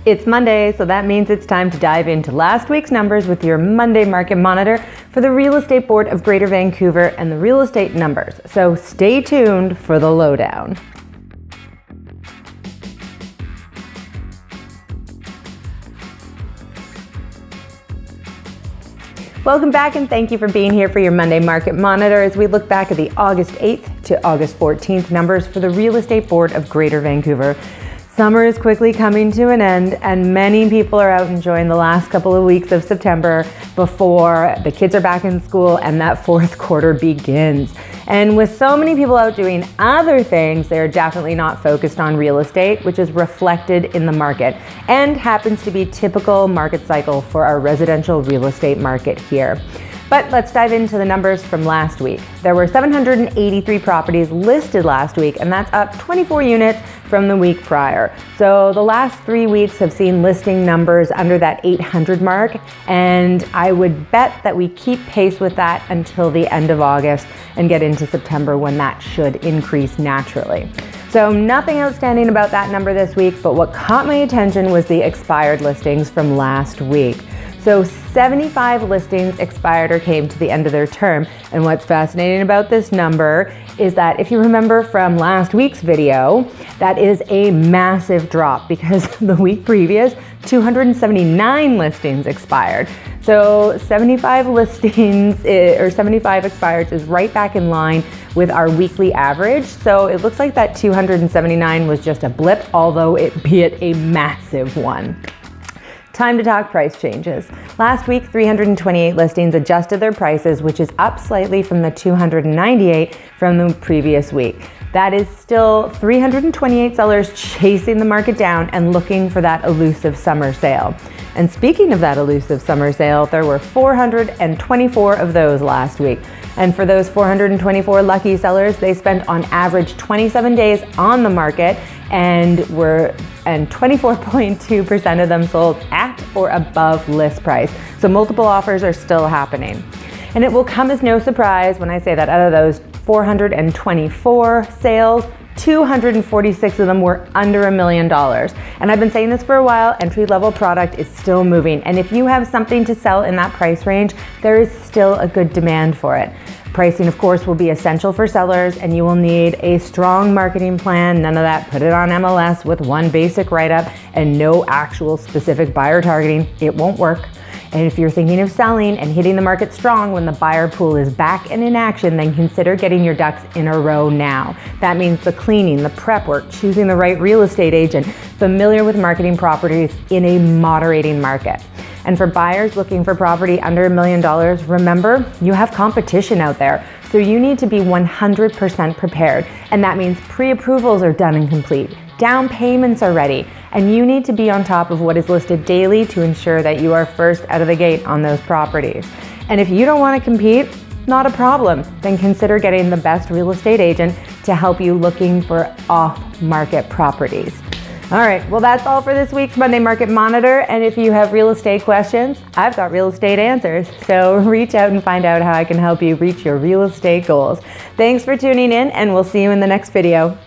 It's Monday, so that means it's time to dive into last week's numbers with your Monday Market Monitor for the Real Estate Board of Greater Vancouver and the real estate numbers. So stay tuned for the lowdown. Welcome back and thank you for being here for your Monday Market Monitor as we look back at the August 8th to August 14th numbers for the Real Estate Board of Greater Vancouver. Summer is quickly coming to an end and many people are out enjoying the last couple of weeks of September before the kids are back in school and that fourth quarter begins. And with so many people out doing other things, they're definitely not focused on real estate, which is reflected in the market and happens to be typical market cycle for our residential real estate market here. But let's dive into the numbers from last week. There were 783 properties listed last week, and that's up 24 units from the week prior. So the last 3 weeks have seen listing numbers under that 800 mark, and I would bet that we keep pace with that until the end of August and get into September when that should increase naturally. So nothing outstanding about that number this week, but what caught my attention was the expired listings from last week. So 75 listings expired or came to the end of their term. And what's fascinating about this number is that if you remember from last week's video, that is a massive drop because the week previous, 279 listings expired. So 75 listings or 75 expireds is right back in line with our weekly average. So it looks like that 279 was just a blip, although it be a massive one. Time to talk price changes. Last week, 328 listings adjusted their prices, which is up slightly from the 298 from the previous week. That is still 328 sellers chasing the market down and looking for that elusive summer sale. And speaking of that elusive summer sale, there were 424 of those last week. And for those 424 lucky sellers, they spent on average 27 days on the market and 24.2% of them sold at or above list price. So multiple offers are still happening. And it will come as no surprise when I say that out of those 424 sales, 246 of them were under $1 million. And I've been saying this for a while, entry-level product is still moving. And if you have something to sell in that price range, there is still a good demand for it. Pricing, of course, will be essential for sellers and you will need a strong marketing plan. None of that, put it on MLS with one basic write-up and no actual specific buyer targeting. It won't work. And if you're thinking of selling and hitting the market strong when the buyer pool is back and in action, then consider getting your ducks in a row now. That means the cleaning, the prep work, choosing the right real estate agent, familiar with marketing properties in a moderating market. And for buyers looking for property under $1 million, remember, you have competition out there. So you need to be 100% prepared. And that means pre-approvals are done and complete. Down payments are ready. And you need to be on top of what is listed daily to ensure that you are first out of the gate on those properties. And if you don't want to compete, not a problem. Then consider getting the best real estate agent to help you looking for off-market properties. All right, well, that's all for this week's Monday Market Monitor. And if you have real estate questions, I've got real estate answers. So reach out and find out how I can help you reach your real estate goals. Thanks for tuning in, and we'll see you in the next video.